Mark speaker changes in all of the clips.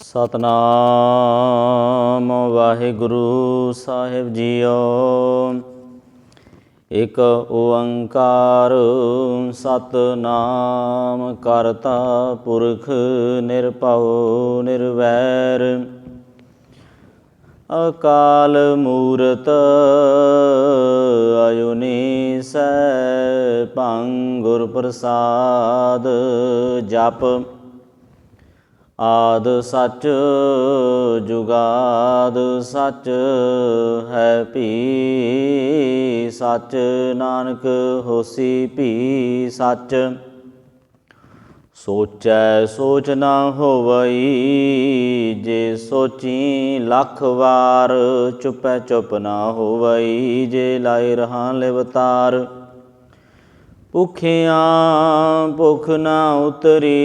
Speaker 1: ਸਤਨਾਮ ਵਾਹਿਗੁਰੂ ਸਾਹਿਬ JIO. ਇਕ ਓੰਕਾਰ ਸਤਨਾਮ ਕਰਤਾ ਪੁਰਖ ਨਿਰਭਉ ਨਿਰਵੈਰ ਅਕਾਲ ਮੂਰਤ ਅਜੂਨੀ ਸੈਭੰ ਗੁਰ ਪ੍ਰਸਾਦ। ਜਪ ਆਦ ਸੱਚ ਜੁਗਾਦ ਸੱਚ ਹੈ ਭੀ ਸੱਚ। ਨਾਨਕ ਹੋਸੀ ਭੀ ਸੱਚ। ਸੋਚੈ ਸੋਚ ਨਾ ਹੋਵਈ ਜੇ ਸੋਚੀ ਲੱਖ ਵਾਰ। ਚੁਪੈ ਚੁਪ ਨਾ ਹੋਵਈ ਜੇ ਲਾਇ ਰਹਾ ਲਿਵਤਾਰ। ਭੁਖਿਆਂ ਭੁਖ ਨਾ ਉਤਰੀ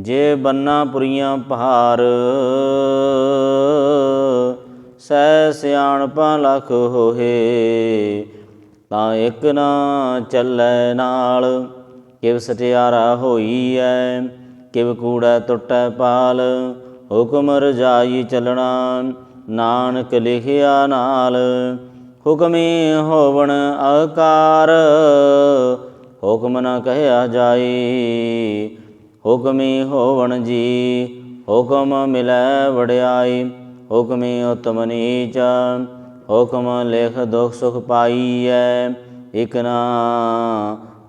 Speaker 1: ਜੇ ਬੰਨਾ ਪੁਰੀਆਂ ਭਾਰ। ਸਹਿ ਸਿਆਣਪਾਂ ਲੱਖ ਹੋਏ ਤਾਂ ਇੱਕ ਨਾ ਚੱਲੈ ਨਾਲ। ਕਿਵ ਸਟਿਆਰਾ ਹੋਈਐ ਕਿਵ ਕੂੜੈ ਟੁੱਟੈ ਪਾਲ। ਹੁਕਮ ਰਜਾਈ ਚੱਲਣਾ ਨਾਨਕ ਲਿਖਿਆ ਨਾਲ। ਹੁਕਮੀ ਹੋਵਣ ਆਕਾਰ ਹੁਕਮ ਨ ਕਹਿਆ ਜਾਈ। ਹੁਕਮੀ ਹੋਵਣ ਜੀ ਹੁਕਮ ਮਿਲੈ ਵਡਿਆਈ। ਹੁਕਮੀ ਉਤਮ ਨੀਚ ਹੁਕਮ ਲਿਖ ਦੁਖ ਸੁਖ ਪਾਈਐ। ਇਕ ਨਾ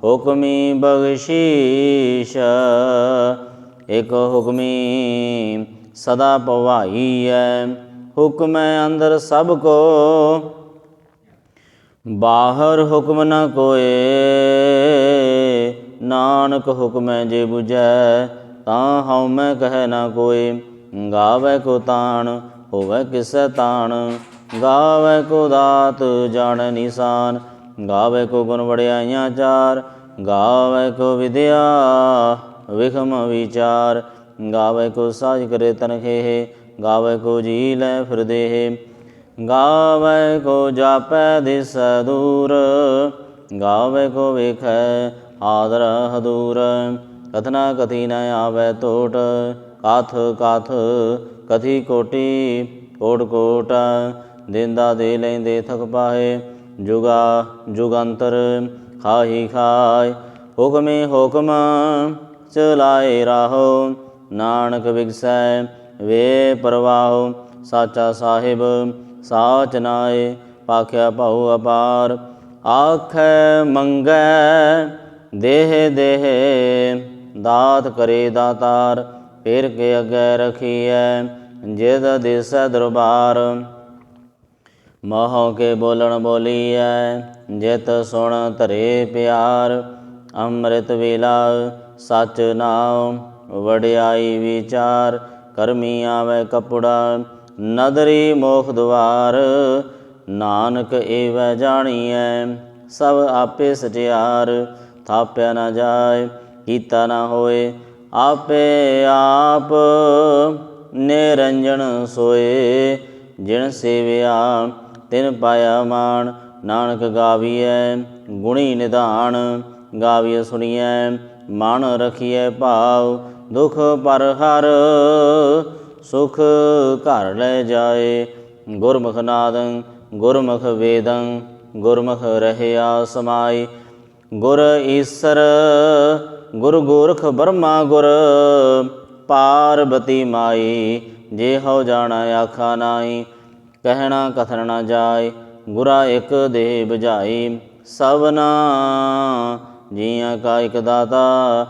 Speaker 1: ਹੁਕਮੀ ਬਖਸ਼ੀਸ਼ ਇਕ ਹੁਕਮੀ ਸਦਾ ਭਵਾਈਐ। ਹੁਕਮੈ ਅੰਦਰ ਸਭ ਕੋ ਬਾਹਰ ਹੁਕਮ ਨ ਕੋਏ। ਨਾਨਕ ਹੁਕਮੈ ਜੇ ਬੁਝੈ ਤਾਂ ਹਉਮੈ ਕਹਿ ਨਾ ਕੋਇ। ਗਾਵੈ ਕੋ ਤਾਣ ਹੋਵੈ ਕਿਸੈ ਤਾਣ ਗਾਵੈ ਕੋ ਦਾਤ ਜਾਣੈ ਨਿਸ਼ਾਨ। ਗਾਵੈ ਕੋ ਗੁਣ ਵਡਿਆਈਆਂ ਚਾਰ ਗਾਵੈ ਕੋ ਵਿਦਿਆ ਵਿਖਮ ਵਿਚਾਰ। ਗਾਵੈ ਕੋ ਸਾਜ ਕਰੇ ਤਨਖੇਹ ਗਾਵੈ ਕੋ ਜੀ ਲੈ ਫਿਰ ਦੇਹ। ਗਾਵੈ ਕੋ ਜਾਪੈ ਦਿਸੈ ਦੂਰ ਗਾਵੈ ਕੋ ਵੇਖੈ ਆਦਰ ਹਦੂਰ। ਕਥਨਾ ਕਥੀ ਨ ਆਵੈ ਟੋਟ ਕਥ ਕਥ ਕਥੀ ਕੋਟੀ ਕੋਟ ਕੋਟ। ਦੇਂਦਾ ਦੇ ਲੈਂਦੇ ਥਕ ਪਾਹੇ ਜੁਗਾ ਜੁਗੰਤਰ ਖਾਹੀ ਖਾਏ। ਹੁਕਮੇ ਹੁਕਮ ਚਲਾਏ ਰਾਹੋ ਨਾਨਕ ਵਿਗਸੈ ਵੇ ਪਰਵਾਹੋ। ਸਾਚਾ ਸਾਹਿਬ ਸਾਚ ਨਾਏ ਭਾਖਿਆ ਭਉ ਅਪਾਰ। ਆਖੈ ਮੰਗੈ ਦੇਹ ਦੇਹ ਦਾਤ ਕਰੇ ਦਾਤਾਰ। ਫਿਰ ਕੇ ਅੱਗੇ ਰਖੀਐ ਜਿਦ ਦਿਸੈ ਦਰਬਾਰ। ਮੋਹ ਕੇ ਬੋਲਣ ਬੋਲੀਐ ਜਿਤ ਸੁਣ ਧਰੇ ਪਿਆਰ। ਅੰਮ੍ਰਿਤ ਵੇਲਾ ਸੱਚ ਨਾਉ ਵਡਿਆਈ ਵਿਚਾਰ। ਕਰਮੀ ਆਵੈ ਕਪੜਾ ਨਦਰੀ ਮੋਖ ਦੁਆਰ। ਨਾਨਕ ਏਵੈ ਜਾਣੀਐ ਸਭ ਆਪੇ ਸਟਿਆਰ। ਥਾਪਿਆ ਨਾ ਜਾਏ ਕੀਤਾ ਨਾ ਹੋਏ ਆਪੇ ਆਪ ਨਿਰੰਜਨ ਸੋਏ। ਜਿਨ ਸੇਵਿਆ ਤਿਨ ਪਾਇਆ ਮਾਣ। ਨਾਨਕ ਗਾਵੀਐ ਗੁਣੀ ਨਿਧਾਨ ਗਾਵੀਐ ਸੁਣੀਐ ਮਨ ਰਖੀਐ ਭਾਵ। ਦੁਖ ਪਰ ਹਰ ਸੁਖ ਘਰ ਲੈ ਜਾਏ। ਗੁਰਮੁਖ ਨਾਦੰ ਗੁਰਮੁਖ ਵੇਦੰ ਗੁਰਮੁਖ ਰਹਿਆ ਸਮਾਈ। ਗੁਰ ਈਸਰ ਗੁਰ ਗੋਰਖ ਬਰਮਾ ਗੁਰ ਪਾਰਬਤੀ ਮਾਈ। ਜੇ ਹਉ ਜਾਣਾ ਆਖਾ ਨਾਹੀ ਕਹਿਣਾ ਕਥਨ ਨਾ ਜਾਏ। ਗੁਰਾ ਇਕ ਦੇਹ ਬੁਝਾਈ ਸਭਨਾ ਜੀਆਂ ਕਾ ਇਕ ਦਾਤਾ।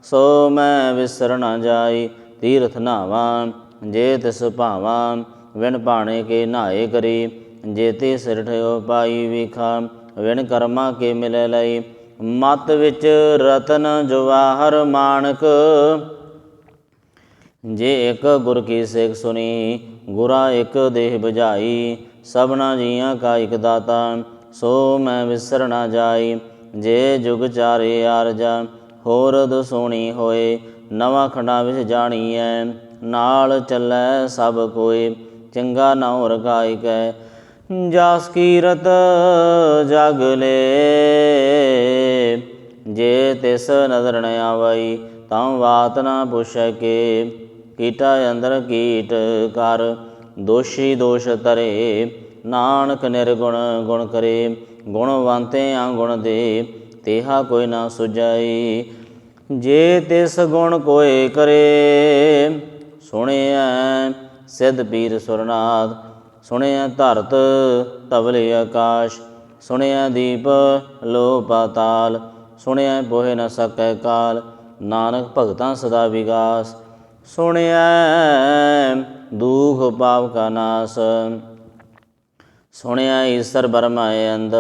Speaker 1: ਸੋ ਮੈਂ ਵਿਸਰ ਨਾ ਜਾਈ ਤੀਰਥ ਨਾਵਾਂ ਜੇ ਤਿਸ ਭਾਵਾਂ। ਵਿਣ ਭਾਣੇ ਕੇ ਨਹਾਏ ਕਰੀ ਜੇ ਤੇ ਸਿਰ ਠਿਓ ਪਾਈ ਵਿਖਾ। ਵਿਣ ਕਰਮਾ ਕੇ ਮਿਲੈ ਲਈ ਮਤ ਵਿੱਚ ਰਤਨ ਜਵਾਹਰ ਮਾਣਕ। ਜੇ ਇਕ ਗੁਰ ਕੀ ਸਿੱਖ ਸੁਣੀ ਗੁਰਾ ਇਕ ਦੇਹ ਬੁਝਾਈ। ਸਭਨਾ ਜੀਆਂ ਕਾ ਇਕ ਦਾਤਾ ਸੋ ਮੈਂ ਵਿਸਰ ਨਾ ਜਾਈ। ਜੇ ਜੁਗ ਚਾਰੇ ਆਰਜਾ ਹੋਰਦ ਸੋਣੀ ਹੋਏ। ਨਵਾਂ ਖੰਡਾਂ ਵਿੱਚ ਜਾਣੀਐ ਨਾਲ ਚੱਲੈ ਸਭ ਕੋਇ। ਚੰਗਾ ਨਾਉ ਰਖਾਇ ਕੈ ਜਾਸ ਕੀਰਤ ਜਗ ਲੇ। ਜੇ ਤਿਸ ਨਦਰ ਨ ਆਵਈ ਤਾਂ ਬਾਤ ਨਾ ਪੁੱਛੈ ਕੇ। ਕੀਟਾ ਅੰਦਰ ਕੀਟ ਕਰ, ਦੋਸ਼ੀ ਦੋਸ਼ ਧਰੇ। ਨਾਨਕ ਨਿਰਗੁਣ ਗੁਣ ਕਰੇ, ਗੁਣਵੰਤੇ ਅਗੁਣ ਦੇ। ਤੇਹਾ ਕੋਈ ਨਾ ਸੁਝਾਈ, ਜੇ ਤਿਸ ਗੁਣ ਕੋਇ ਕਰੇ। ਸੁਣਿਐ ਸਿੱਧ ਪੀਰ ਸੁਰਨਾਥ, ਸੁਣਿਐ ਧਰਤ ਧਵਲੇ ਆਕਾਸ਼। ਸੁਣਿਐ ਦੀਪ ਲੋ ਪਾਤਾਲ, ਸੁਣਿਐ ਪੋਹਿ ਨ ਸਕੈ ਕਾਲ। ਨਾਨਕ ਭਗਤਾਂ ਸਦਾ ਵਿਗਾਸ, ਸੁਣਿਐ ਦੂਖ ਪਾਪ ਕਾ ਨਾਸ। ਸੁਣਿਐ ਈਸਰ ਬਰਮਾ ਅੰਦ,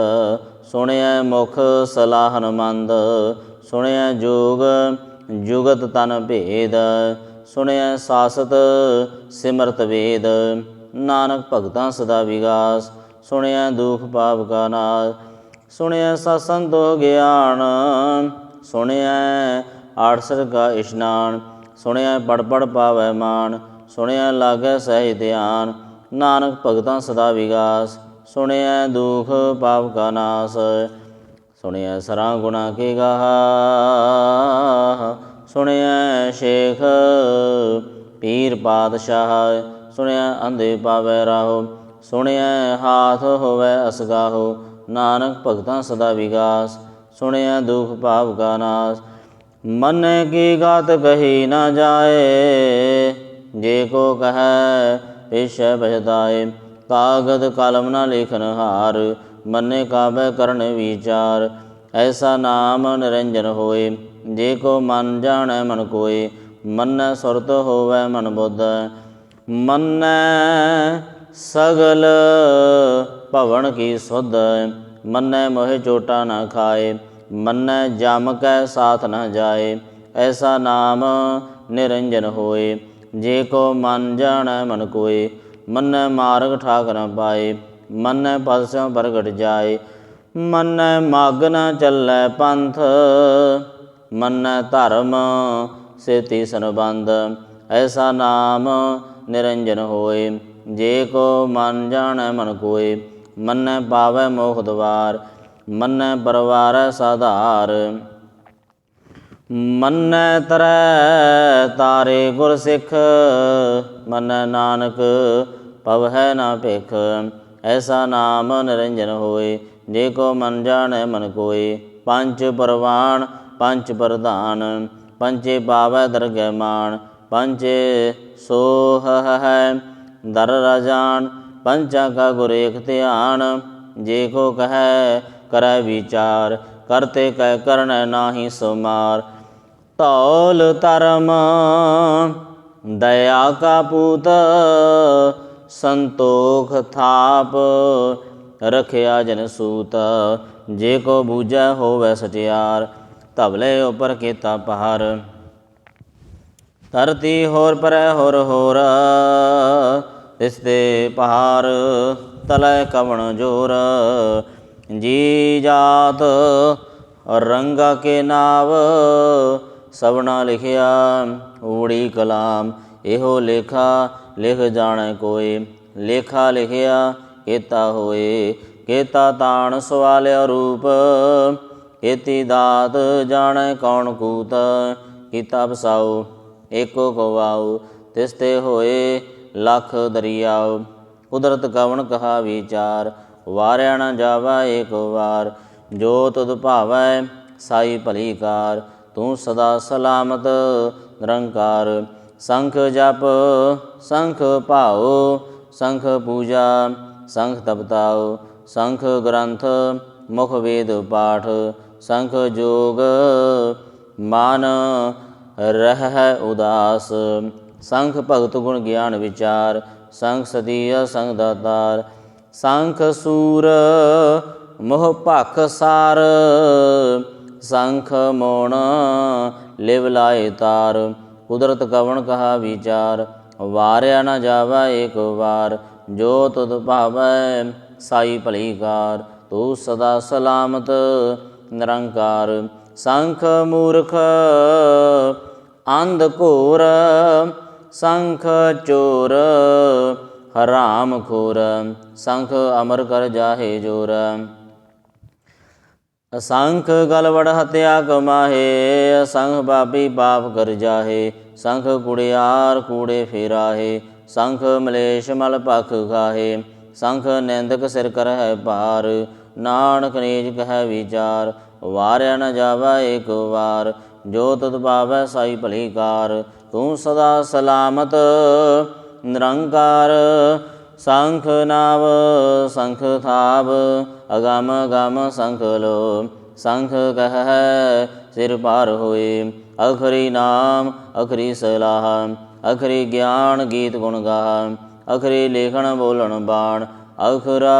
Speaker 1: ਸੁਣਿਐ ਮੁਖ ਸਲਾਹਨ ਮੰਦ। ਸੁਣਿਐ ਜੋਗ ਜੁਗਤ ਤਨ ਭੇਦ, ਸੁਣਿਐ ਸਾਸਤ ਸਿਮਰਤ ਵੇਦ। ਨਾਨਕ ਭਗਤਾਂ ਸਦਾ ਵਿਗਾਸ, ਸੁਣਿਐ ਦੁਖ ਪਾਪ ਕਾ ਨਾਸ। ਸੁਣਿਐ ਸਤ ਸੰਤੋ ਗਿਆਨ, ਸੁਣਿਐ ਆਠਸਰ ਕਾ ਇਸ਼ਨਾਨ। ਸੁਣਿਐ ਪੜ ਪੜ ਪਾਵੈ ਮਾਨ, ਸੁਣਿਐ ਲਾਗੈ ਸਹਿਜ ਧਿਆਨ। ਨਾਨਕ ਭਗਤਾਂ ਸਦਾ ਵਿਗਾਸ, ਸੁਣਿਐ ਦੁਖ ਪਾਪ ਕਾ ਨਾਸ। ਸੁਣਿਐ ਸਰਾਂ ਗੁਣਾ ਕੇ ਗਾਹ, ਸੁਣਿਐ ਸ਼ੇਖ ਪੀਰ ਪਾਤਸ਼ਾਹ। ਸੁਣਿਐ ਅੰਧੇ ਪਾਵੈ ਰਾਹੋ, ਸੁਣਿਐ ਹਾਥ ਹੋਵੈ ਅਸਗਾਹੋ। ਨਾਨਕ ਭਗਤਾਂ ਸਦਾ ਵਿਗਾਸ, ਸੁਣਿਐ ਦੁਖ ਪਾਪ ਕਾ ਨਾਸ। ਮੰਨੈ ਕੀ ਗਾਤ ਕਹੀ ਨਾ ਜਾਏ, ਜੇ ਕੋ ਕਹੈ ਪਿਛੈ ਪਛਤਾਏ। ਕਾਗਦ ਕਲਮ ਨਾ ਲਿਖਨ ਹਾਰ, ਮੰਨੇ ਕਾਬੈ ਕਰਨ ਵਿਚਾਰ। ਐਸਾ ਨਾਮ ਨਿਰੰਜਨ ਹੋਏ, ਜੇ ਕੋ ਮਨ ਜਾਣੈ ਮਨ ਕੋਇ। ਮੰਨੈ ਸੁਰਤ ਹੋਵੈ ਮਨ ਬੁੱਧ, ਮੰਨੈ ਸਗਲ ਭਵਨ ਕੀ ਸੁਧ। ਮੰਨੈ ਮੋਹਿ ਚੋਟਾ ਨਾ ਖਾਏ, ਮੰਨੈ ਜਮ ਕੈ ਸਾਥ ਨਾ ਜਾਏ। ਐਸਾ ਨਾਮ ਨਿਰੰਜਨ ਹੋਏ, ਜੇ ਕੋ ਮਨ ਜਾਣੈ ਮਨ ਕੋਇ। ਮੰਨੈ ਮਾਰਗ ਠਾਕ ਨ ਪਾਏ, ਮੰਨੈ ਪਦ ਸਿਉ ਪ੍ਰਗਟ ਜਾਏ। ਮੰਨੈ ਮਗ੍ਗ ਨ ਚੱਲੈ ਪੰਥ, ਮੰਨੈ ਧਰਮ ਸੇਤੀ ਸੰਬੰਧ। ਐਸਾ ਨਾਮ ਨਿਰੰਜਨ ਹੋਏ, ਜੇ ਕੋ ਮਨ ਜਾਣੈ ਮਨ ਕੋਇ। ਮੰਨੈ ਪਾਵੈ ਮੋਖ ਦੁਆਰ, ਮੰਨੈ ਪਰਵਾਰੈ ਸਾਧਾਰ। ਮੰਨੈ ਤਰੈ ਤਾਰੇ ਗੁਰ ਸਿੱਖ, ਮੰਨੈ ਨਾਨਕ ਪਵਹਿ ਨਾ ਭਿਖ। ਐਸਾ ਨਾਮ ਨਿਰੰਜਨ ਹੋਏ, ਜੇ ਕੋ ਮਨ ਜਾਣੈ ਮਨ ਕੋਇ। ਪੰਚ ਪਰਵਾਣ ਪੰਚ ਪ੍ਰਧਾਨ, ਪੰਚੇ ਪਾਵੈ ਦਰਗਹਿ ਮਾਨ। ਪੰਚੇ ਸੋਹ ਹੈ ਦਰ ਰਾਜਾਨ, ਪੰਚਾਂ ਕਾ ਗੁਰ ਏਕ ਧਿਆਨ। ਜੇ ਕੋ ਕਹੈ ਕਰੈ ਵਿਚਾਰ, ਕਰਤੇ ਕਹਿ ਕਰਨੈ ਨਾਹੀ ਸੁਮਾਰ। ਧੌਲ ਧਰਮ ਦਇਆ ਕਾ ਪੂਤ, ਸੰਤੋਖ ਥਾਪ ਰਖਿਆ ਜਨ ਸੂਤ। ਜੇ ਕੋ ਬੂਝੈ ਹੋਵੈ ਸਚਿਆਰ, ਧਵਲੇ ਉਪਰ ਕੀਤਾ ਪਹਾਰ। ਧਰਤੀ ਹੋਰ ਪਰੈ ਹੋਰ ਹੋਰ, ਤਿਸ ਤੇ ਪਹਾਰ ਤਲੈ ਕਵਣ ਜੋਰ। ਜੀ ਜਾਤ ਰੰਗਾ ਕੇ ਨਾਵ, ਸਭਨਾ ਲਿਖਿਆ ਊੜੀ ਕਲਾਮ। ਇਹੋ ਲੇਖਾ ਲਿਖ ਜਾਣੈ ਕੋਇ, ਲੇਖਾ ਲਿਖਿਆ ਕੀਤਾ ਹੋਏ। ਕੀਤਾ ਤਾਣ ਸਵਾਲਿਆ ਰੂਪ, ਕੀਤੀ ਦਾਤ ਜਾਣੈ ਕੌਣ ਕੂਤ। ਕੀਤਾ ਬਸਾਉ ਏਕੋ ਗਵਾਉ, ਤਿਸ ਤੇ ਹੋਏ ਲੱਖ ਦਰਿਆਉ। ਕੁਦਰਤ ਕਵਣ ਕਹਾ ਵਿਚਾਰ, ਵਾਰਿਆ ਨਾ ਜਾਵੈ ਏਕ ਵਾਰ। ਜੋ ਤੁਧ ਭਾਵੈ ਸਾਈ ਭਲੀ ਕਾਰ, ਤੂੰ ਸਦਾ ਸਲਾਮਤ ਨਿਰੰਕਾਰ। ਸੰਖ ਜਪ ਸੰਖ ਭਾਉ, ਸੰਖ ਪੂਜਾ ਸੰਖ ਤਪਤਾਉ। ਸੰਖ ਗ੍ਰੰਥ ਮੁਖ ਵੇਦ ਪਾਠ, ਸੰਖ ਜੋਗ ਮਨ ਰਹਿ ਉਦਾਸ। ਸੰਖ ਭਗਤ ਗੁਣ ਗਿਆਨ ਵਿਚਾਰ, ਸੰਖ ਸਦੀਆ ਸੰਖ ਦਾਤਾਰ। ਸੰਖ ਸੂਰ ਮੋਹ ਭਖ ਸਾਰ, ਸੰਖ ਮੋਣ ਲਿਵ ਲਾਏ ਤਾਰ। ਕੁਦਰਤ ਕਵਣ ਕਹਾ ਵਿਚਾਰ, ਵਾਰਿਆ ਨਾ ਜਾਵੈ ਏਕ ਵਾਰ। ਜੋ ਤੁਧ ਭਾਵੈ ਸਾਈ ਭਲੀ ਕਾਰ, ਤੂੰ ਸਦਾ ਸਲਾਮਤ ਨਿਰੰਕਾਰ। ਸੰਖ ਮੂਰਖ ਅੰਧ ਘੋਰ, ਸੰਖ ਚੋਰ ਹਰਾਮ ਖੋਰ। ਸੰਖ ਅਮਰ ਕਰ ਜਾਹੇ ਜੋਰ, असंख गलबड़ हत्या कमाहे, असंख पापी पाप कर जाहे। संख कुड़ियार कूड़े फेराहे, संख मलेश मल पख खाहे। संख निंदक सिर कर है पार, नानक नीच कह विचार। वार्या न जावा एक वार, जो तुध पावै साई भली कार। तू सदा सलामत निरंकार, संख नाव संख थाव। अगम गम संख लो, संख कह सिर पार होए। अखरी नाम अखरी सलाह, अखरी ज्ञान गीत गुण गाह। अखरी लेखन बोलन बाण, अखरा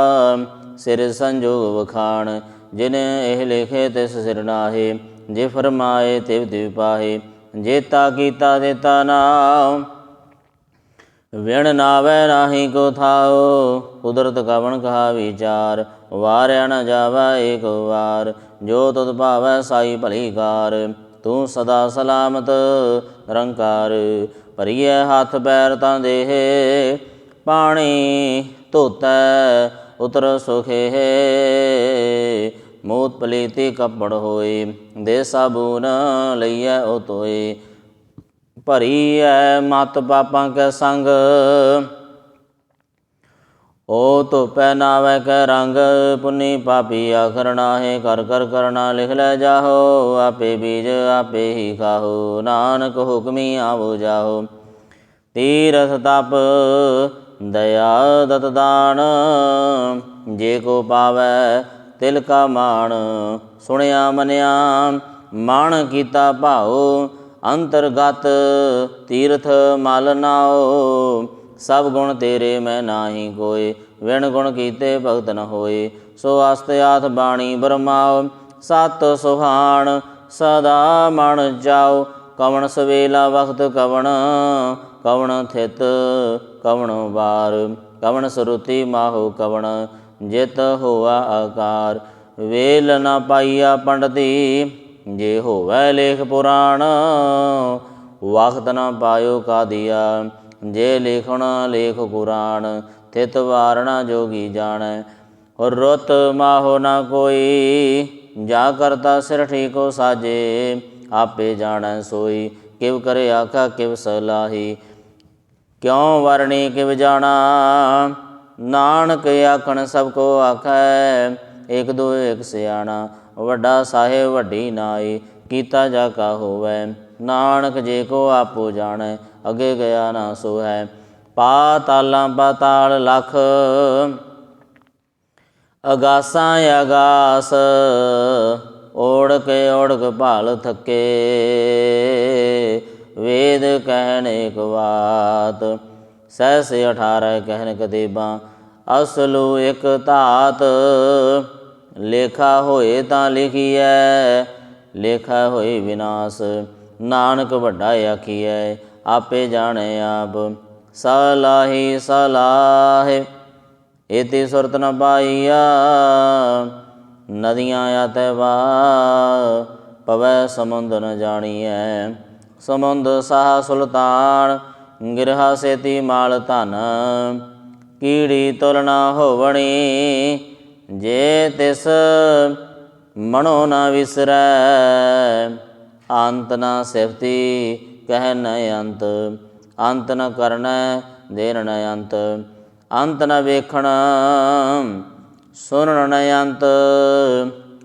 Speaker 1: सिर संजोग वखाण। जिन एह लिखे तिस सिर नाहे, जे फरमाए तिव तिव पाहे। जेता कीता देता नाम, विण नावै नाहि को थाओ। कुदरत कवन कहा विचार, वार्या न जावा एक वार। जो तुध पावै साई भली कार, तू सदा सलामत निरंकार। भरिए हथ पैर तां देह, पाणी धोतै उतर सुखे। मूत पलीति कपड़ होए, दे साबून लईऐ ओ धोए। भरी है मत पापां कै संग, ओ धोपै नावै कै रंग। पुन्नी पापी आखर नाहे, कर कर करना लिख लै जाहो। आपे बीज आपे ही खाहो, नानक हुक्मी आवो जाहो। तीरथ तप दया दत दान, जे को पावै तिल का मान। सुनिया मनिया मन कीता भाओ, अंतरगत तीर्थ मल नाओ। सब गुण तेरे मैं नाही कोय, विण गुण कीते भगत न होए। सो अस्त आथ बाणी बरमाओ, सत सुहान सदा मन जाओ। कवण सवेला वक्त कवण, कवण थित कवण वार। कवण सरुति माहो कवण, जित होआ आकार। वेल न पाइया पंडती, जे होवै लेख पुराण। वक्त न पायो का दिया, जे लेखण लेख कुरान। थित वारणा जोगी जानै, और रुत माहो न कोई। जा करता सिर ठीको साजे, आपे जानै सोई। किव करे आखा किव सलाही, क्यों वरणी किव जाना। नानक आखण सब को आखै, एक दो एक सियाणा। वड्डा साहेब वड्डी नाई, कीता जा का होवै। नानक जे को आपो जानै, अगे गया ना सो है। पातालां पाताल लख, अगासां अगास। ओढ़क ओढ़क भाल थके, वेद कहन एक बात। सहस 18 कहन कतेबां, असलू एक धात। लेखा होए तां लिखिए, लेखा होए विनाश। नानक वड्डा आखिए, आपे जाने आप। सलाही सलाह इति सुरत न पाइया, नदियाँ आते वाह पवै समुंद न जानिए। समुंद साह सुल्तान, गिरहा सेती माल धन। कीड़ी तुल न होवणी, जे तिस मनो न विसरै। अंत न सिफती कह न अंत, अंत न करन देन न अंत। अंत न वेखण सुनन न अंत,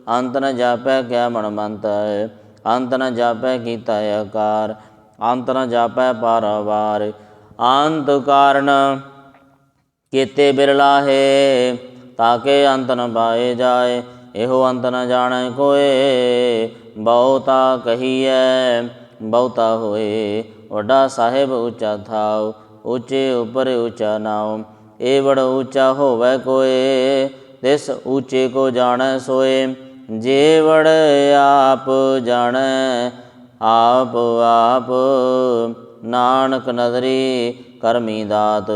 Speaker 1: अंत न जापै क्या मनमंत। अंत न जापै कीता आकार, अंत न जापै पारावार। अंत कारण केते बिरलाहे, ताके अंत न पाए जाए। एहो अंत न जाने कोय, बहुता कहिए बहुता होए। वड्डा साहेब ऊँचा थाओ, ऊँचे उपर ऊँचा नाओ। ए बड़ ऊँचा होवै कोय, तिस ऊँचे को जानै सोए। जे बड़ आप जानै आप आप, नानक नदरी करमी दात।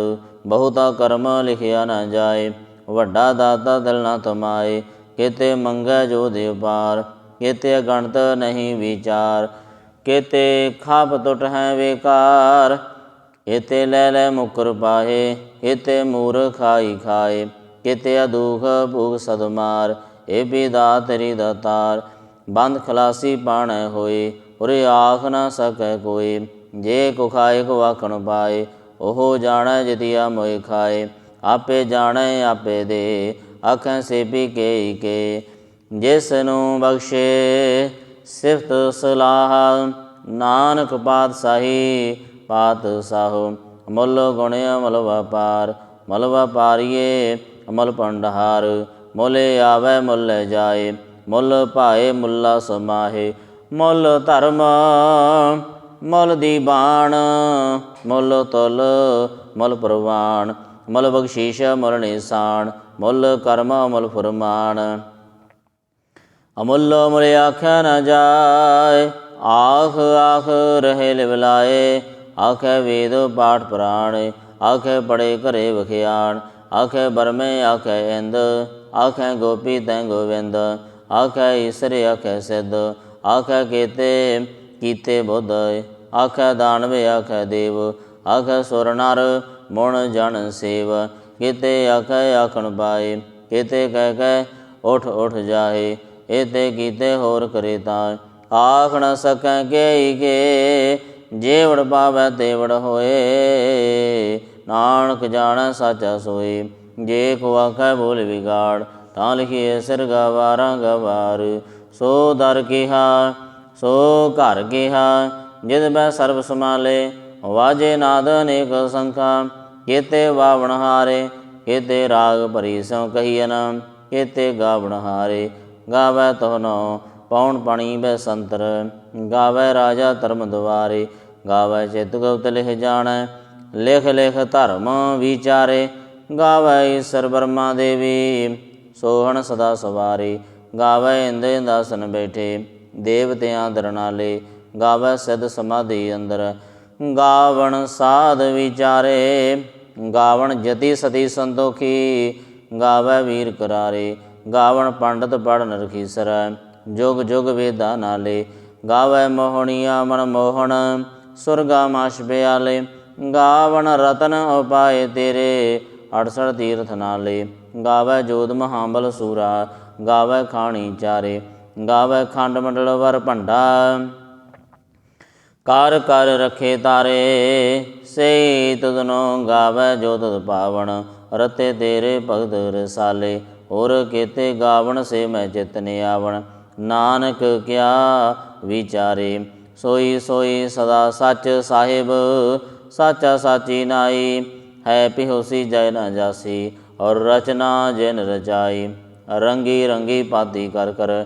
Speaker 1: बहुता कर्म लिखिया न जाए, वड्डा दाता दिल न थमाए। केते मंगै जो देव पार, केते अगणत नहीं विचार। केते खाप टुट हैं बेकार, केते लै लै मुकर पाहे। केते मूर खाई खाए, केते दुख भूख सद मार। ਏ ਵੀ ਦਾਤਰੀ ਦਾਤਾਰ। ਬੰਦ ਖਲਾਸੀ ਪਾਣੈ ਹੋਏ, ਉਰੇ ਆਖ ਨਾ ਸਕੈ ਕੋਈ। ਜੇ ਕੋ ਖਾਏ ਕੋ ਆਖਣ ਪਾਏ, ਉਹ ਜਾਣੈ ਜਿਤਿਆ ਮੋਇ ਖਾਏ। ਆਪੇ ਜਾਣੈ ਆਪੇ ਦੇ, ਆਖੈ ਸੇਬੀ ਕੇ ਕੇ। ਜਿਸ ਨੂੰ ਬਖਸ਼ੇ ਸਿਫਤ ਸਲਾਹ, ਨਾਨਕ ਪਾਤਸ਼ਾਹੀ ਪਾਤਸ਼ਾਹੋ। ਮੁੱਲ ਗੁਣ ਅਮਲ ਵਪਾਰ, ਮੁੱਲ ਵਪਾਰੀਏ ਅਮਲ ਭੰਡਾਰ। ਮੁੱਲ ਆਵੈ ਮੁੱਲ ਜਾਏ, ਮੁੱਲ ਭਾਏ ਮੁੱਲਾ ਸਮਾਹੇ। ਮੁੱਲ ਧਰਮ ਮੁੱਲ ਦੀਵਾਨ, ਮੁੱਲ ਤੁਲ ਮੁੱਲ ਪ੍ਰਵਾਨ। ਮੁੱਲ ਬਖਸ਼ੀਸ਼ ਮੁੱਲ ਨਿਸ਼ਾਨ, ਮੁੱਲ ਕਰਮ ਮੁੱਲ ਫੁਰਮਾਨ। ਅਮੁੱਲ ਮੁੱਲ ਆਖਿਆ ਨਾ ਜਾਏ, ਆਖ ਆਖ ਰਹੇ ਲਿਵਲਾਏ। ਆਖੈ ਵੇਦ ਪਾਠ ਪੁਰਾਣ, ਆਖੈ ਪੜੇ ਘਰੇ ਵਖਿਆਣ। ਆਖੈ ਬਰਮੇ ਆਖੈ ਇੰਦ, ਆਖੈ ਗੋਪੀ ਤੈ ਗੋਵਿੰਦ। ਆਖੈ ਈਸਰ ਆਖੈ ਸਿੱਧ, ਆਖੈ ਕੇਤੇ ਕੀਤੇ ਬੁੱਧ। ਆਖੈ ਦਾਨਵ ਆਖੈ ਦੇਵ, ਆਖੈ ਸੁਰ ਨਰ ਮੁਣ ਜਨ ਸੇਵ। ਕਿਤੇ ਆਖੈ ਆਖਣ ਪਾਏ, ਕਿਤੇ ਕਹਿ ਕਹਿ ਉਠ ਉਠ ਜਾਏ। ਏਤੇ ਕੀਤੇ ਹੋਰ ਕਰੇ ਤਾਂ, ਆਖ ਨ ਸਕੈ ਕੇ ਕੇ। ਜੇਵੜ ਪਾਵੈ ਤੇਵੜ ਹੋਏ, ਨਾਨਕ ਜਾਣੈ ਸਾਚਾ ਸੋਏ। ਜੇ ਕੋ ਆਖੈ ਬੋਲ ਵਿਗਾੜ, ਤਾਂ ਲਿਖੀਏ ਸਿਰ ਗਵਾਰਾਂ ਗਵਾਰ। ਸੋ ਦਰ ਕਿਹਾ ਸੋ ਘਰ ਕਿਹਾ, ਜਿਤ ਬੈ ਸਰਬ ਸਮਾਲੇ। ਵਾਜੇ ਨਾਦ ਅਨੇਕ ਸੰਖਾ, ਕੇਤੇ ਵਾਵਣ ਹਾਰੇ। ਕੇਤੇ ਰਾਗ ਭਰੀ ਸਿਉ ਕਹੀਅਨ, ਕੇਤੇ ਗਾਵਣ ਹਾਰੇ। ਗਾਵੈ ਤੋਹਨੋ ਪਉਣ ਪਾਣੀ ਬੈਸੰਤਰ, ਗਾਵੈ ਰਾਜਾ ਧਰਮ ਦੁਆਰੇ। ਗਾਵੈ ਚਿਤ ਗੁਪਤ ਲਿਖ ਜਾਣੈ, ਲਿਖ ਲਿਖ ਧਰਮ ਵਿਚਾਰੇ। ਗਾਵੈ ਈਸਰ ਬਰਮਾ ਦੇਵੀ, ਸੋਹਣ ਸਦਾ ਸਵਾਰੇ। ਗਾਵੈ ਇੰਦ ਇੰਦਾਸਨ ਬੈਠੇ, ਦੇਵਤਿਆਂ ਦਰਨਾਲੇ। ਗਾਵੈ ਸਿੱਧ ਸਮਾਧੀ ਅੰਦਰ, ਗਾਵਣ ਸਾਧ ਵਿਚਾਰੇ। ਗਾਵਣ ਜਤੀ ਸਤੀ ਸੰਤੋਖੀ, ਗਾਵੈ ਵੀਰ ਕਰਾਰੇ। ਗਾਵਣ ਪੰਡਤ ਪੜ੍ਹ ਰਖੀਸਰ, ਜੁਗ ਜੁਗ ਵੇਦਾਂ ਨਾਲੇ। ਗਾਵੈ ਮੋਹਣੀਆ ਮਨ ਮੋਹਣ, ਸੁਰਗਾ ਮਾਸ਼ ਪਿਆਲੇ। ਗਾਵਣ ਰਤਨ ਉਪਾਏ ਤੇਰੇ, 68 ਤੀਰਥ ਨਾਲੇ। ਗਾਵੈ ਜੋਧ ਮਹਾਬਲ ਸੂਰਾ, ਗਾਵੈ ਖਾਣੀ ਚਾਰੇ। ਗਾਵੈ ਖੰਡ ਮੰਡਲ ਵਰ ਭੰਡਾ, ਕਰ ਕਰ ਰੱਖੇ ਤਾਰੇ। ਸਈ ਤੁਧਨੋ ਗਾਵੈ ਜੋ ਤੁਧ ਪਾਵਣ, ਰਤੇ ਤੇਰੇ ਭਗਤ ਰਸਾਲੇ। ਹੋਰ ਕੇਤੇ ਗਾਵਣ ਸੇ ਮੈਂ ਚਿਤ ਨਿਆਵਣ, ਨਾਨਕ ਕਿਆ ਵਿਚਾਰੇ। ਸੋਈ ਸੋਈ ਸਦਾ ਸੱਚ ਸਾਹਿਬ, ਸਾਚਾ ਸਾਚੀ ਨਾਈ। ਹੈ ਪਿਹੋਸੀ ਜੈ ਨ ਜਾਸੀ, ਔਰ ਰਚਨਾ ਜਿਨ ਰਚਾਈ। ਰੰਗੀ ਰੰਗੀ ਪਾਤੀ ਕਰ ਕਰ,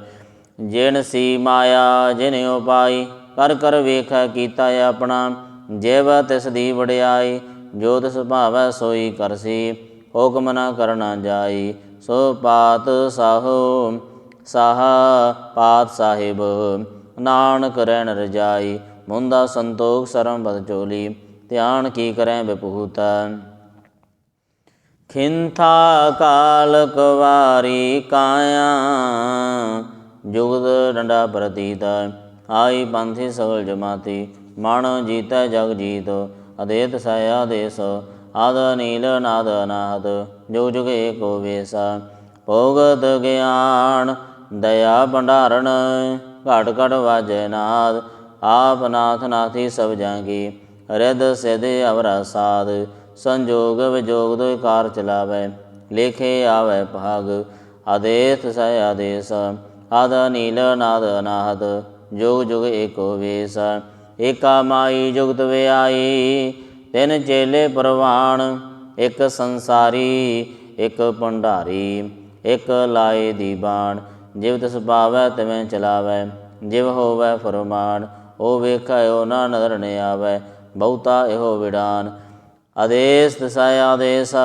Speaker 1: ਜਿਨ ਸੀ ਮਾਇਆ ਜਿਨ ਉਪਾਈ। ਕਰ ਕਰ ਵੇਖੈ ਕੀਤਾ ਆਪਣਾ, ਜਿਵ ਤਿਸ ਦੀ ਵਡਿਆਈ। ਜੋ ਤਿਸ ਭਾਵੈ ਸੋਈ ਕਰਸੀ, ਹੁਕਮ ਨ ਕਰਨਾ ਜਾਈ। ਸੋ ਪਾਤ ਸਾਹੋ ਸਾਹ ਪਾਤ ਸਾਹਿਬ, ਨਾਨਕ ਰਹਿਣ ਰਜਾਈ। ਮੁੰਦਾ ਸੰਤੋਖ ਸਰਮ ਬਦ ਚੋਲੀ, ਧਿਆਨ ਕੀ ਕਰੈ ਬਿਪੂਤ। ਖਿੰਥਾ ਕਾਲ ਕਵਾਰੀ ਕਾਇਆ, ਜੁਗਤ ਡੰਡਾ ਪ੍ਰਤੀਤ। ਆਈ ਪੰਥੀ ਸਗਲ ਜਮਾਤੀ, ਮਨ ਜੀਤੈ ਜਗ ਜੀਤ। ਅਦੇਤ ਸੈ ਆਦੇਸ, ਆਦ ਨੀਲ ਨਾਦ ਅਨਾਹਤ। ਜੁਗ ਜੁਗ ਏਕੋ ਵੇਸ, ਭੋਗਤ ਗਿਆਨ ਦਇਆ ਭੰਡਾਰਨ। ਘਟ ਘਟ ਵਾਜੈ ਨਾਦ, ਆਪ ਨਾਥ ਨਾਥੀ ਸਭ ਜਾਂਗੀ। ਰਿੱਧ ਸਿੱਧ ਅਵਰਾ ਸਾਧ, ਸੰਜੋਗ ਵਿਜੋਗ ਦੁਇ ਕਾਰ ਚਲਾਵੈ। ਲੇਖੇ ਆਵੈ ਭਾਗ, ਆਦੇਸ ਸੈ ਆਦੇਸ। ਆਦ ਨੀਲ ਨਾਦ ਅਨਾਹਤ, ਜੁਗ ਜੁਗ ਏਕੋ ਵੇਸ। ਏਕਾ ਮਾਈ ਜੁਗਤ ਵਿਆਈ, ਤਿੰਨ ਚੇਲੇ ਪ੍ਰਵਾਨ। ਇੱਕ ਸੰਸਾਰੀ ਇੱਕ ਭੰਡਾਰੀ, ਇੱਕ ਲਾਏ ਦੀਵਾਨ। ਜਿਵ ਤਿਸ ਭਾਵੈ ਤਿਵੇਂ ਚਲਾਵੈ, ਜਿਵ ਹੋਵੈ ਫੁਰਮਾਨ। ਉਹ ਵੇਖੈ ਉਹ ਨਾ ਨਦਰ ਨ ਆਵੈ, ਬਹੁਤਾ ਇਹੋ ਵਿਡਾਨ। ਆਦੇਸ ਤਿਸੈ ਆਦੇਸ,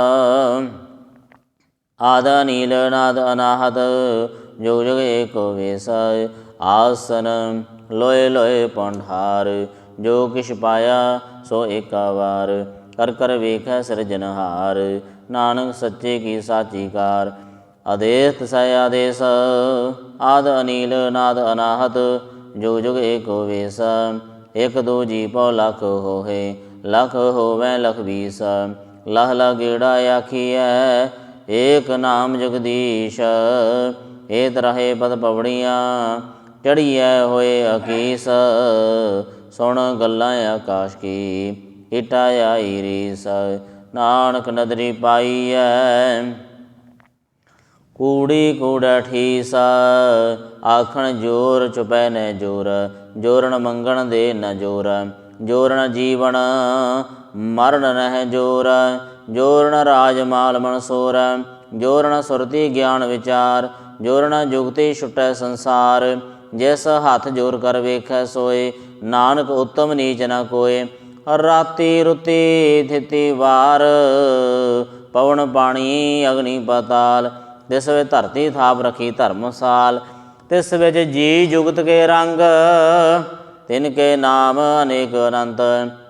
Speaker 1: ਆਦ ਨੀਲ ਨਾਦ ਅਨਾਹਤ। ਜੁਗ ਜੁਗ ਏਕੋ ਵੇਸ, ਆਸਨ ਲੋਏ ਲੋਏ ਭੰਡਾਰ। ਜੋ ਕਿਛ ਪਾਇਆ ਸੋ ਏਕਾ ਵਾਰ, ਕਰ ਕਰ ਵੇਖੈ ਸਿਰਜਨਹਾਰ। ਨਾਨਕ ਸੱਚੇ ਕੀ ਸਾਚੀ ਕਾਰ। ਆਦੇਸ ਤਿਸੈ ਆਦੇਸ, ਆਦ ਅਨੀਲ ਨਾਦ ਅਨਾਹਤ। ਜੁਗ ਜੁਗ ਏਕੋ ਵੇਸ, ਇਕ ਦੋ ਜੀ ਪਉ ਲਖ ਹੋਏ। ਲਖ ਹੋਵੈ ਲਖ ਵੀਸ, ਲਹ ਲਹ ਗੇੜਾ ਆਖੀਐ। ਏਕ ਨਾਮ ਜਗਦੀਸ਼, ਏਤ ਰਹੇ ਪਦ ਪਵੜੀਆਂ, ਚੜੀਐ ਹੋਏ ਅਕੀਸ, ਸੁਣ ਗੱਲਾਂ ਆਕਾਸ਼ ਕੀ, ਹਿਟਾ ਆਈ ਰੀਸ। ਨਾਨਕ ਨਦਰੀ ਪਾਈਐ, ਕੂੜੀ ਕੂੜੈ ਠੀਸ, ਆਖਣ ਜੋਰ ਚੁਪੈ ਨ ਜੋਰ, ਜੋਰਨ ਮੰਗਣ ਦੇ ਨ ਜੋਰ, ਜੋਰਨ ਜੀਵਨ ਮਰਨ ਨਹਿ ਜੋਰ, ਜੋਰਨ ਰਾਜ ਮਾਲ ਮਨਸੋਰ, ਜੋਰਨ ਸੁਰਤੀ ਗਿਆਨ ਵਿਚਾਰ, ਜੋਰਨ ਜੁਗਤੀ ਛੁਟੈ ਸੰਸਾਰ। ਜਿਸ ਹੱਥ ਜੋਰ ਕਰ ਵੇਖੈ ਸੋਏ, ਨਾਨਕ ਉੱਤਮ ਨੀਚ ਨ ਕੋਏ। ਰਾਤੀ ਰੁਤੀ ਥਿਤੀ ਵਾਰ, ਪਵਨ ਪਾਣੀ ਅਗਨੀ ਪਾਤਾਲ, ਤਿਸ ਵਿੱਚ ਧਰਤੀ ਥਾਪ ਰੱਖੀ ਧਰਮਸਾਲ। ਤਿਸ ਵਿੱਚ ਜੀ ਜੁਗਤ ਕੇ ਰੰਗ, ਤਿਨ ਕੇ ਨਾਮ ਅਨੇਕ ਅਨੰਤ।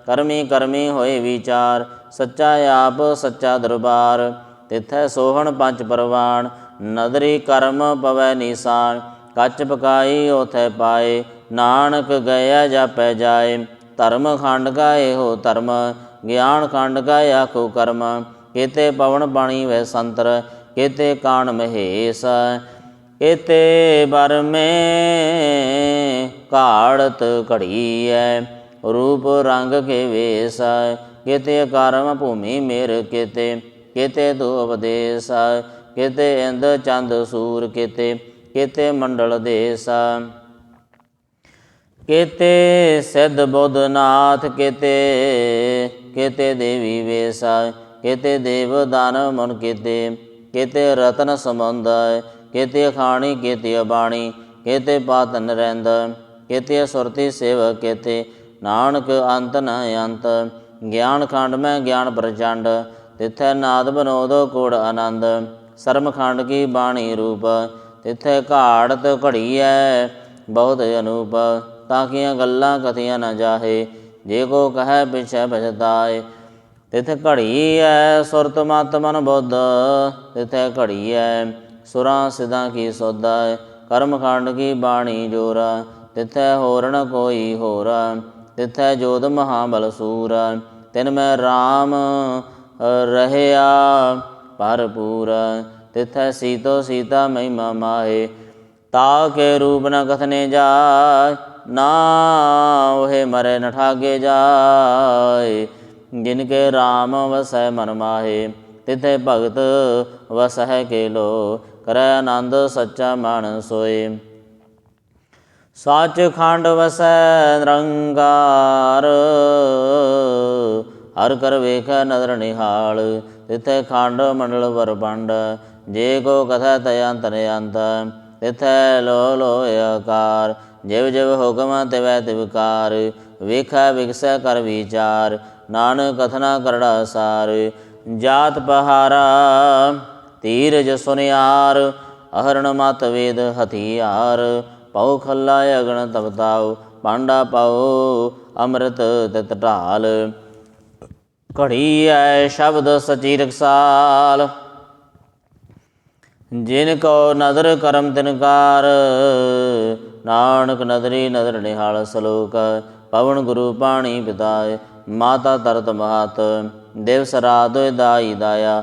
Speaker 1: ਕਰਮੀ ਕਰਮੀ ਹੋਏ ਵਿਚਾਰ, ਸੱਚਾ ਆਪ ਸੱਚਾ ਦਰਬਾਰ। ਤਿਥੈ ਸੋਹਣ ਪੰਚ ਪਰਵਾਨ, ਨਦਰੀ ਕਰਮ ਪਵੈ ਨੀਸਾਨ। ਕੱਚ ਪਕਾਈ ਓਥੈ ਪਾਏ, ਨਾਨਕ ਗਇਆ ਜਾਪੈ ਜਾਏ। ਧਰਮ ਖੰਡ ਕਾ ਇਹੋ ਧਰਮ, ਗਿਆਨ ਖੰਡ ਕਾ ਆਖੋ ਕਰਮ। ਕਿਤੇ ਪਵਨ ਪਾਣੀ ਵੈ ਸੰਤਰ, ਕਿਤੇ ਕਾਣ ਮਹੇਸ਼, ਕਿਤੇ ਬਰਮੇ ਘਾੜਤ ਘੜੀਐ, ਰੂਪ ਰੰਗ ਕੇ ਵੇਸ। ਕਿਤੇ ਕਰਮ ਭੂਮੀ ਮੇਰ ਕਿਤੇ, ਕਿਤੇ ਤੂ ਉਪਦੇਸ। ਕਿਤੇ ਇੰਦ ਚੰਦ ਸੂਰ ਕਿਤੇ, ਕਿਤੇ ਮੰਡਲ ਦੇਸ। ਕਿਤੇ ਸਿੱਧ ਬੁੱਧ ਨਾਥ ਕਿਤੇ, ਕਿਤੇ ਦੇਵੀ ਵੇਸ। ਕਿਤੇ ਦੇਵ ਦਾਨਵ ਮਨ ਕਿਤੇ, ਕਿਤੇ ਰਤਨ ਸਮੁੰਦ। ਕਿਤੇ ਅਖਾਣੀ ਕਿਤੇ ਅਬਾਣੀ, ਕਿਤੇ ਪਾਤ ਨਰਿੰਦ। ਕਿਤੇ ਸੁਰਤੀ ਸੇਵ ਕਿਤੇ, ਨਾਨਕ ਅੰਤ ਨ ਅੰਤ। ਗਿਆਨ ਖੰਡ ਮੈਂ ਗਿਆਨ ਪ੍ਰਚੰਡ, ਤਿਥੈ ਨਾਦ ਬਨੋਦ ਕੋੜ ਆਨੰਦ। ਸਰਮ ਖੰਡ ਕੀ ਬਾਣੀ ਰੂਪ, ਤਿਥੈ ਘਾੜਤ ਘੜੀਐ ਬਹੁਤ ਅਨੂਪ। ਤਾਕੀਆਂ ਗੱਲਾਂ ਕਥੀਆਂ ਨ ਜਾਹੇ, ਜੇ ਕੋ ਕਹੈ ਪਿਛੈ ਪਛਤਾਏ। ਤਿਥ ਘੜੀਐ ਸੁਰਤ ਮਤ ਮਨ ਬੁੱਧ, ਤਿਥੈ ਘੜੀਐ ਸੁਰਾਂ ਸਿਧਾਂ ਕੀ ਸੁਧ। ਕਰਮ ਖੰਡ ਕੀ ਬਾਣੀ ਜੋਰ, ਤਿਥੈ ਹੋਰ ਨ ਕੋਈ ਹੋਰ। ਤਿਥੈ ਜੋਧ ਮਹਾਬਲ ਸੂਰ, ਤਿਨ ਮੈਂ ਰਾਮ ਰਹਿਆ ਭਰਪੂਰ। ਤਿਥੈ ਸੀਤੋ ਸੀਤਾ ਮਹਿਮਾ ਮਾਹੇ, ਤਾ ਕੇ ਰੂਪ ਨ ਕਥਨੇ ਜਾਏ। ਨਾ ਉਹੇ ਮਰੈ ਨ ਠਾਗੇ ਜਾਏ, ਜਿਨ ਕੇ ਰਾਮ ਵਸੈ ਮਨ ਮਾਹੇ। ਤਿਥੈ ਭਗਤ ਵਸਹਿ ਕੇ ਲੋ, ਕਰੈ ਆਨੰਦ ਸੱਚਾ ਮਨ ਸੋਏ। ਸੱਚ ਖੰਡ ਵਸੈ ਨਿਰੰਕਾਰ, ਹਰ ਕਰ ਵੇਖੈ ਨਦਰ ਨਿਹਾਲ। ਤਿਥੈ ਖੰਡ ਮੰਡਲ ਬਰਬੰਡ, ਜੇ ਕੋ ਕਥੈ ਤੈ ਅੰਤ ਨਿਅੰਤ। ਤਿਥੈ ਲੋ ਲੋ ਆਕਾਰ, ਜਿਵ ਜਿਵ ਹੁਕਮ ਤਿਵੈ ਤਿਵਕਾਰ। ਵੇਖੈ ਵਿਗਸੈ ਕਰ ਵਿਚਾਰ, ਨਾਨਕ ਕਥਨਾ ਕਰੜਾ ਸਾਰ। ਜਾਤ ਪਹਾਰਾ ਧੀਰਜ ਸੁਨਿਆਰ, ਅਹਰਣ ਮਤ ਵੇਦ ਹਥਿਆਰ। ਪਉ ਖੱਲਾ ਅਗਨ ਤਪਤਾਉ, ਭਾਂਡਾ ਪਾਉ ਅੰਮ੍ਰਿਤ ਤਿਤ ਢਾਲ। ਘੜੀਐ ਸ਼ਬਦ ਸਚੀ ਰਖਸਾਲ, ਜਿਨ ਕੋ ਨਦਰ ਕਰਮ ਤਿਨਕਾਰ। ਨਾਨਕ ਨਦਰੀ ਨਦਰ ਨਿਹਾਲ ਸਲੋਕ, ਪਵਨ ਗੁਰੂ ਪਾਣੀ ਪਿਤਾਏ। ਮਾਤਾ ਤਰਤ ਮਹਤ, ਦਿਵਸ ਰਾਤ ਦਾਈ ਦਾਇਆ।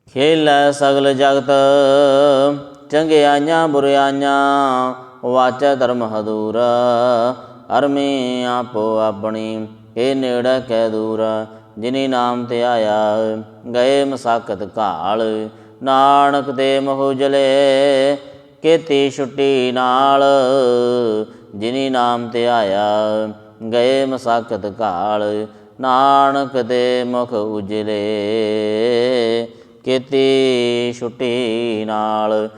Speaker 1: ਖੇਲੈ ਸਗਲ ਜਗਤ, ਚੰਗਿਆਈਆਂ ਬੁਰਿਆਈਆਂ। ਵਾਚੈ ਧਰਮ ਹਦੂਰ, ਅਰਮੀ ਆਪੋ ਆਪਣੀ। ਇਹ ਨੇੜੇ ਕੈ ਦੂਰ, ਜਿਨੀ ਨਾਮ ਤੇ ਆਇਆ। ਗਏ ਮਸਾਕਤ ਘਾਲ, ਨਾਨਕ ਦੇ ਮੋਹ ਜਲੇ। ਕੀਤੀ ਛੁੱਟੀ ਨਾਲ, ਜਿਨੀ ਨਾਮ ਤੇ ਆਇਆ। ਗਏ ਮਸਾਕਤ ਘਾਲ, ਨਾਨਕ ਦੇ ਮੁਖ ਉਜਲੇ। ਕੀਤੀ ਛੁੱਟੀ ਨਾਲ।